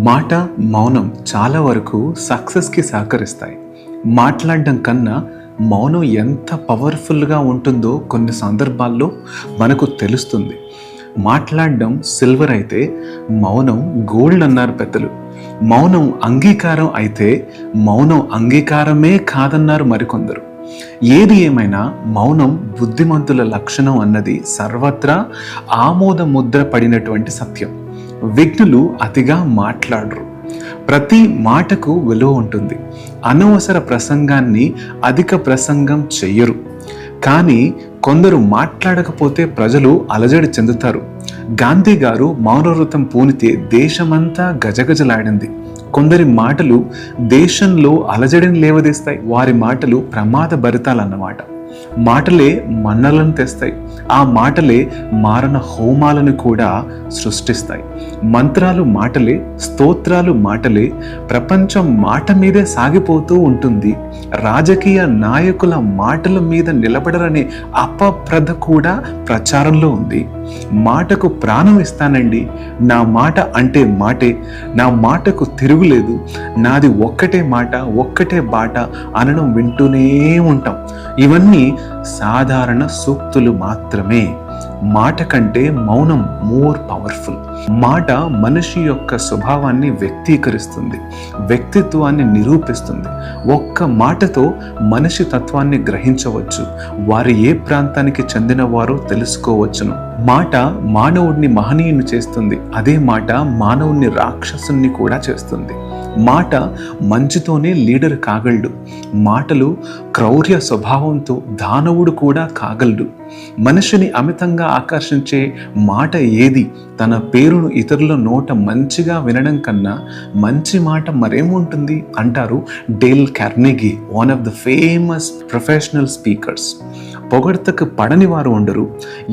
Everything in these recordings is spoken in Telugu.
మాట, మౌనం చాలా వరకు సక్సెస్కి సహకరిస్తాయి. మాట్లాడడం కన్నా మౌనం ఎంత పవర్ఫుల్గా ఉంటుందో కొన్ని సందర్భాల్లో మనకు తెలుస్తుంది. మాట్లాడడం సిల్వర్ అయితే మౌనం గోల్డ్ అన్నారు పెద్దలు. మౌనం అంగీకారం అయితే మౌనం అంగీకారమే కాదన్నారు మరికొందరు. ఏది ఏమైనా మౌనం బుద్ధిమంతుల లక్షణం అన్నది సర్వత్రా ఆమోద ముద్ర పడినటువంటి సత్యం. విఘ్నులు అతిగా మాట్లాడరు. ప్రతి మాటకు విలువ ఉంటుంది. అనవసర ప్రసంగాన్ని అధిక ప్రసంగం చెయ్యరు. కానీ కొందరు మాట్లాడకపోతే ప్రజలు అలజడి చెందుతారు. గాంధీ గారు మౌనవ్రతం పూనితే దేశమంతా గజగజలాడింది. కొందరి మాటలు దేశంలో అలజడిని లేవదీస్తాయి. వారి మాటలు ప్రమాద భరితాలన్నమాట. మాటలే మన్నలను తెస్తాయి. ఆ మాటలే మారణ హోమాలను కూడా సృష్టిస్తాయి. మంత్రాలు మాటలే, స్తోత్రాలు మాటలే. ప్రపంచం మాట మీదే సాగిపోతూ ఉంటుంది. రాజకీయ నాయకుల మాటల మీద నిలబడరనే అపప్రథ కూడా ప్రచారంలో ఉంది. మాటకు ప్రాణం ఇస్తానండి, నా మాట అంటే మాటే, నా మాటకు తిరుగులేదు, నాది ఒక్కటే మాట, ఒక్కటే బాట అనడం వింటూనే ఉంటాం. ఇవన్నీ సాధారణ సూక్తులు మాత్రమే. మాట కంటే మౌనం మోర్ పవర్ఫుల్. మాట మనిషి యొక్క స్వభావాన్ని వ్యక్తీకరిస్తుంది, వ్యక్తిత్వాన్ని నిరూపిస్తుంది. ఒక్క మాటతో మనిషి తత్వాన్ని గ్రహించవచ్చు. వారు ఏ ప్రాంతానికి చెందినవారో తెలుసుకోవచ్చును. మాట మానవుడిని మహనీయుని చేస్తుంది. అదే మాట మానవుడిని రాక్షసుని కూడా చేస్తుంది. మాట మంచితోనే లీడర్ కాగలడు. మాటలు క్రౌర్య స్వభావంతో దానవుడు కూడా కాగలడు. మనిషిని అమితంగా ఆకర్షించే మాట ఏది? తన పేరును ఇతరుల నోట మంచిగా వినడం కన్నా మంచి మాట మరేముంటుంది అంటారు Dale Carnegie, one of the famous professional speakers. పొగడ్తకు పడని వారు ఉండరు.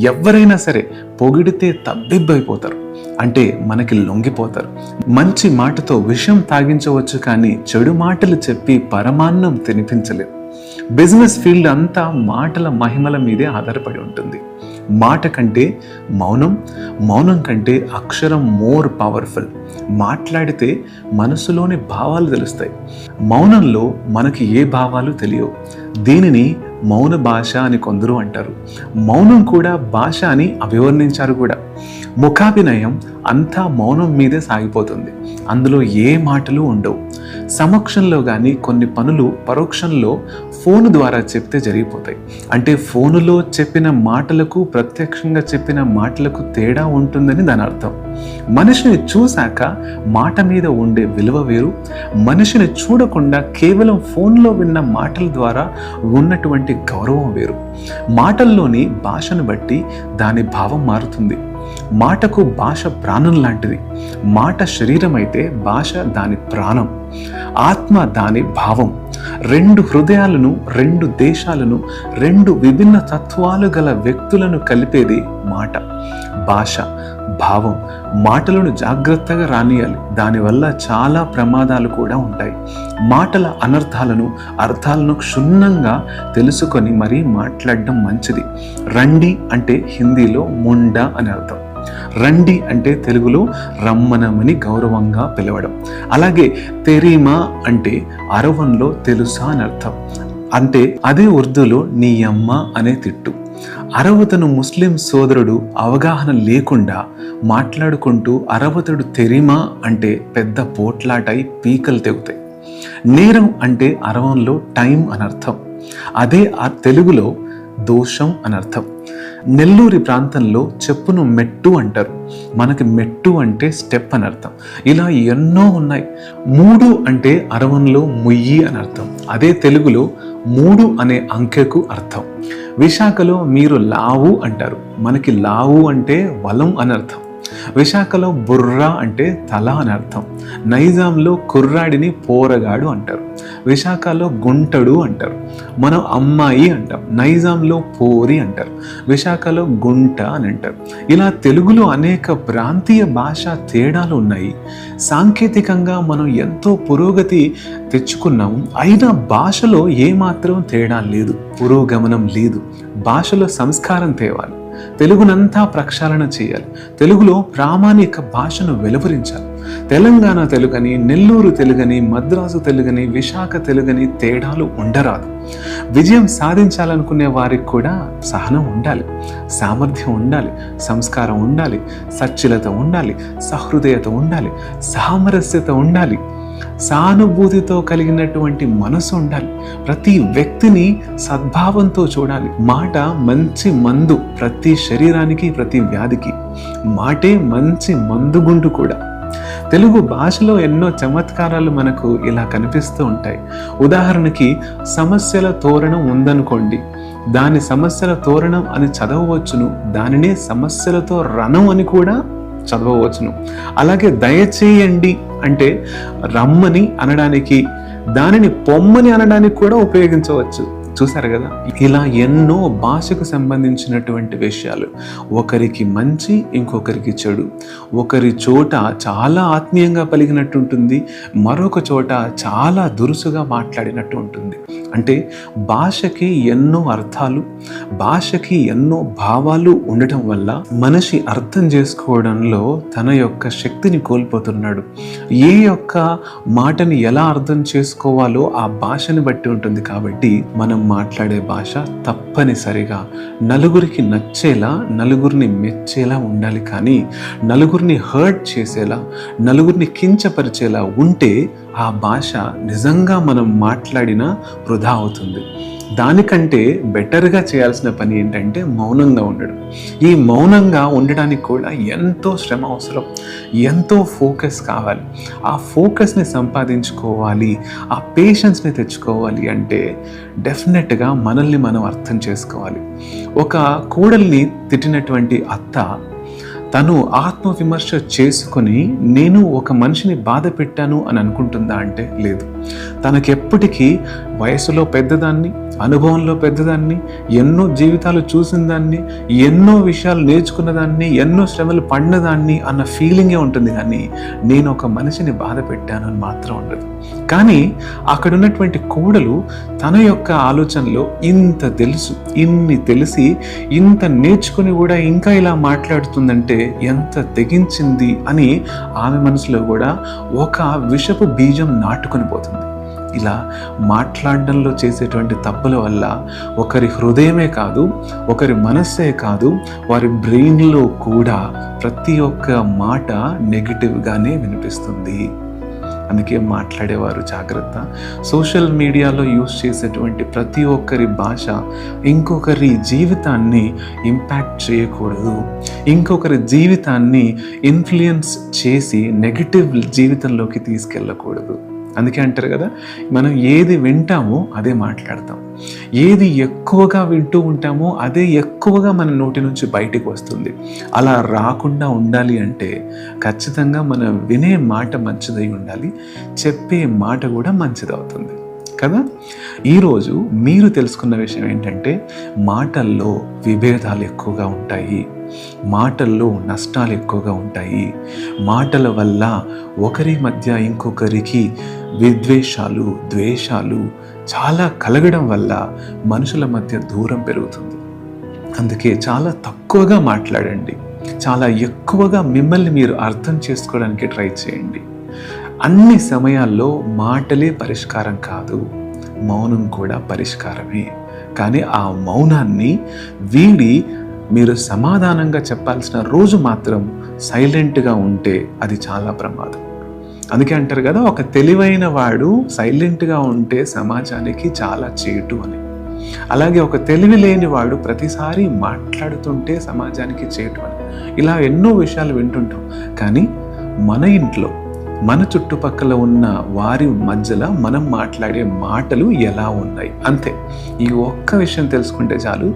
ఎవరైనా సరే పొగిడితే తబ్బిబ్బైపోతారు, అంటే మనకి లొంగిపోతారు. మంచి మాటతో విషం తాగించవచ్చు, కానీ చెడు మాటలు చెప్పి పరమాన్నం తినిపించలేరు. బిజినెస్ ఫీల్డ్ అంతా మాటల మహిమల మీదే ఆధారపడి ఉంటుంది. మాట కంటే మౌనం, మౌనం కంటే అక్షరం మోర్ పవర్ఫుల్. మాట్లాడితే మనసులోని భావాలు తెలుస్తాయి. మౌనంలో మనకి ఏ భావాలు తెలియవు. దీనిని మౌన భాష అని కొందరు అంటారు. మౌనం కూడా భాష అని అభివర్ణించారు కూడా. ముఖాభినయం అంతా మౌనం మీదే సాగిపోతుంది. అందులో ఏ మాటలు ఉండవు. సమక్షంలో కానీ కొన్ని పనులు పరోక్షంలో ఫోను ద్వారా చెప్తే జరిగిపోతాయి. అంటే ఫోనులో చెప్పిన మాటలకు ప్రత్యక్షంగా చెప్పిన మాటలకు తేడా ఉంటుందని దాని అర్థం. మనిషిని చూశాక మాట మీద ఉండే విలువ వేరు. మనిషిని చూడకుండా కేవలం ఫోన్లో విన్న మాటల ద్వారా ఉన్నటువంటి గౌరవం వేరు. మాటల్లోని భాషను బట్టి దాని భావం మారుతుంది. మాటకు భాష ప్రాణం లాంటిది. మాట శరీరం అయితే భాష దాని ప్రాణం, ఆత్మ దాని భావం. రెండు హృదయాలను, రెండు దేశాలను, రెండు విభిన్న తత్వాలు గల వ్యక్తులను కలిపేది మాట. భాష, భావం. మాటలను జాగ్రత్తగా రానియాలి. దానివల్ల చాలా ప్రమాదాలు కూడా ఉంటాయి. మాటల అనర్థాలను, అర్థాలను క్షుణ్ణంగా తెలుసుకొని మరీ మాట్లాడడం మంచిది. రండి అంటే హిందీలో ముండా అని అర్థం. రండి అంటే తెలుగులో రమ్మనమని గౌరవంగా పిలవడం. అలాగే తెరీమా అంటే అరవంలో తెలుసా అని అర్థం. అంటే అదే ఉర్దూలో నీ అమ్మ అనే తిట్టు. అరవతను ముస్లిం సోదరుడు అవగాహన లేకుండా మాట్లాడుకుంటూ అరవతుడు తెరీమా అంటే పెద్ద పోట్లాటై పీకలు తెగుతాయి. నేరం అంటే అరవంలో టైం అనర్థం. అదే తెలుగులో దోషం అనర్థం. నెల్లూరి ప్రాంతంలో చెప్పును మెట్టు అంటారు. మనకి మెట్టు అంటే స్టెప్ అని అర్థం. ఇలా ఎన్నో ఉన్నాయి. మూడు అంటే అరవంలో ముయ్యి అని అర్థం. అదే తెలుగులో మూడు అనే అంకెకు అర్థం. విశాఖలో మీరు లావు అంటారు. మనకి లావు అంటే వలం అని అర్థం. విశాఖలో బుర్రా అంటే తల అని అర్థం. నైజాంలో కుర్రాడిని పోరగాడు అంటారు. విశాఖలో గుంటడు అంటారు. మనం అమ్మాయి అంటాం. నైజాంలో పోరి అంటారు. విశాఖలో గుంట అని అంటారు. ఇలా తెలుగులో అనేక ప్రాంతీయ భాషా తేడాలు ఉన్నాయి. సాంకేతికంగా మనం ఎంతో పురోగతి తెచ్చుకున్నాము. అయినా భాషలో ఏమాత్రం తేడా లేదు, పురోగమనం లేదు. భాషలో సంస్కారం తేవాలి. తెలుగునంతా ప్రక్షాళన చేయాలి. తెలుగులో ప్రామాణిక భాషను వెలువరించాలి. తెలంగాణ తెలుగని, నెల్లూరు తెలుగని, మద్రాసు తెలుగని, విశాఖ తెలుగని తేడాలు ఉండరాదు. విజయం సాధించాలనుకునే వారికి కూడా సహనం ఉండాలి, సామర్థ్యం ఉండాలి, సంస్కారం ఉండాలి, సచ్ఛిలత ఉండాలి, సహృదయత ఉండాలి, సామరస్యత ఉండాలి, సానుభూతితో కలిగినటువంటి మనసు ఉండాలి. ప్రతి వ్యక్తిని సద్భావంతో చూడాలి. మాట మంచి మందు ప్రతి శరీరానికి, ప్రతి వ్యాధికి. మాటే మంచి మందుగుండు కూడా. తెలుగు భాషలో ఎన్నో చమత్కారాలు మనకు ఇలా కనిపిస్తూ ఉంటాయి. ఉదాహరణకి సమస్యల తోరణం ఉందనుకోండి, దాని సమస్యల తోరణం అని చదవవచ్చును, దానినే సమస్యలతో రణం అని కూడా చదవవచ్చును. అలాగే దయచేయండి అంటే రమ్మని అనడానికి, దానిని పొమ్మని అనడానికి కూడా ఉపయోగించవచ్చు. చూసారు కదా, ఇలా ఎన్నో భాషకు సంబంధించినటువంటి విషయాలు. ఒకరికి మంచి, ఇంకొకరికి చెడు. ఒకరి చోట చాలా ఆత్మీయంగా పలికినట్టు ఉంటుంది, మరొక చోట చాలా దురుసుగా మాట్లాడినట్టు ఉంటుంది. అంటే భాషకి ఎన్నో అర్థాలు, భాషకి ఎన్నో భావాలు ఉండటం వల్ల మనిషి అర్థం చేసుకోవడంలో తన యొక్క శక్తిని కోల్పోతున్నాడు. ఏ యొక్క మాటని ఎలా అర్థం చేసుకోవాలో ఆ భాషని బట్టి ఉంటుంది. కాబట్టి మనం మాట్లాడే భాష తప్పనిసరిగా నలుగురికి నచ్చేలా, నలుగురిని మెచ్చేలా ఉండాలి. కానీ నలుగురిని హర్ట్ చేసేలా, నలుగురిని కించపరిచేలా ఉంటే ఆ భాష నిజంగా మనం మాట్లాడినా వృధా అవుతుంది. దానికంటే బెటర్గా చేయాల్సిన పని ఏంటంటే మౌనంగా ఉండడం. ఈ మౌనంగా ఉండడానికి కూడా ఎంతో శ్రమ అవసరం, ఎంతో ఫోకస్ కావాలి. ఆ ఫోకస్ని సంపాదించుకోవాలి, ఆ పేషెన్స్ని తెచ్చుకోవాలి అంటే డెఫినెట్గా మనల్ని మనం అర్థం చేసుకోవాలి. ఒక కోడల్ని తిట్టినటువంటి అత్త తను ఆత్మవిమర్శ చేసుకొని నేను ఒక మనిషిని బాధ పెట్టాను అని అనుకుంటుందా అంటే లేదు. తనకెప్పటికీ వయసులో పెద్దదాన్ని, అనుభవంలో పెద్దదాన్ని, ఎన్నో జీవితాలు చూసిన దాన్ని, ఎన్నో విషయాలు నేర్చుకున్న దాన్ని, ఎన్నో శ్రమలు పడిన దాన్ని అన్న ఫీలింగే ఉంటుంది. కానీ నేను ఒక మనిషిని బాధ పెట్టాను అని మాత్రం ఉండదు. కానీ అక్కడ ఉన్నటువంటి కోడలు తన యొక్క ఆలోచనలో ఇంత తెలుసు, ఇన్ని తెలిసి ఇంత నేర్చుకుని కూడా ఇంకా ఇలా మాట్లాడుతుందంటే ఎంత తెగించింది అని ఆమె మనసులో కూడా ఒక విషపు బీజం నాటుకొని పోతుంది. ఇలా మాట్లాడడంలో చేసేటువంటి తప్పుల వల్ల ఒకరి హృదయమే కాదు, ఒకరి మనస్సే కాదు, వారి బ్రెయిన్లో కూడా ప్రతి ఒక్క మాట నెగిటివ్గానే వినిపిస్తుంది. అందుకే మాట్లాడేవారు జాగ్రత్త. సోషల్ మీడియాలో యూజ్ చేసేటువంటి ప్రతి ఒక్కరి భాష ఇంకొకరి జీవితాన్ని ఇంపాక్ట్ చేయకూడదు, ఇంకొకరి జీవితాన్ని ఇన్ఫ్లుయెన్స్ చేసి నెగిటివ్ జీవితంలోకి తీసుకెళ్ళకూడదు. అందుకే అంటారు కదా, మనం ఏది వింటామో అదే మాట్లాడతాం, ఏది ఎక్కువగా వింటూ ఉంటామో అదే ఎక్కువగా మన నోటి నుంచి బయటికి వస్తుంది. అలా రాకుండా ఉండాలి అంటే ఖచ్చితంగా మనం వినే మాట మంచిదై ఉండాలి, చెప్పే మాట కూడా మంచిదవుతుంది కదా. ఈరోజు మీరు తెలుసుకున్న విషయం ఏంటంటే మాటల్లో విభేదాలు ఎక్కువగా ఉంటాయి, మాటల్లో నష్టాలు ఎక్కువగా ఉంటాయి. మాటల వల్ల ఒకరి మధ్య ఇంకొకరికి విద్వేషాలు, ద్వేషాలు చాలా కలగడం వల్ల మనుషుల మధ్య దూరం పెరుగుతుంది. అందుకే చాలా తక్కువగా మాట్లాడండి, చాలా ఎక్కువగా మిమ్మల్ని మీరు అర్థం చేసుకోవడానికి ట్రై చేయండి. అన్ని సమయాల్లో మాటలే పరిష్కారం కాదు, మౌనం కూడా పరిష్కారమే. కానీ ఆ మౌనాన్ని వీడి మీరు సమాధానంగా చెప్పాల్సిన రోజు మాత్రం సైలెంట్గా ఉంటే అది చాలా ప్రమాదం. అందుకే అంటారు కదా, ఒక తెలివైన వాడు సైలెంట్గా ఉంటే సమాజానికి చాలా చేటు అని. అలాగే ఒక తెలివి లేని వాడు ప్రతిసారి మాట్లాడుతుంటే సమాజానికి చేటు అని. ఇలా ఎన్నో విషయాలు వింటుంటాం. కానీ మన ఇంట్లో, మన చుట్టుపక్కల ఉన్న వారి మధ్యలో మనం మాట్లాడే మాటలు ఎలా ఉన్నాయి అంతే. ఈ ఒక్క విషయం తెలుసుకుంటే చాలు,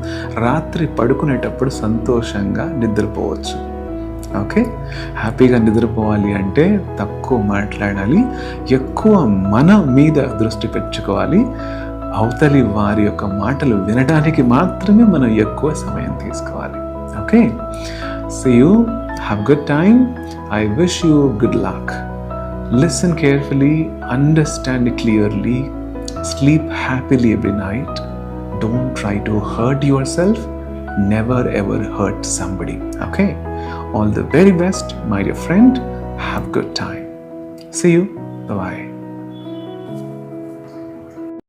రాత్రి పడుకునేటప్పుడు సంతోషంగా నిద్రపోవచ్చు. ఓకే, హ్యాపీగా నిద్రపోవాలి అంటే తక్కువ మాట్లాడాలి, ఎక్కువ మన మీద దృష్టి పెట్టుకోవాలి. అవతలి వారి యొక్క మాటలు వినడానికి మాత్రమే మనం ఎక్కువ సమయం తీసుకోవాలి. Okay, see you, have good time, I wish you good luck. Listen carefully, understand clearly, sleep happily every night. Don't try to hurt yourself. Never ever hurt somebody. Okay? All the very best, my dear friend. Have good time. See you. Bye.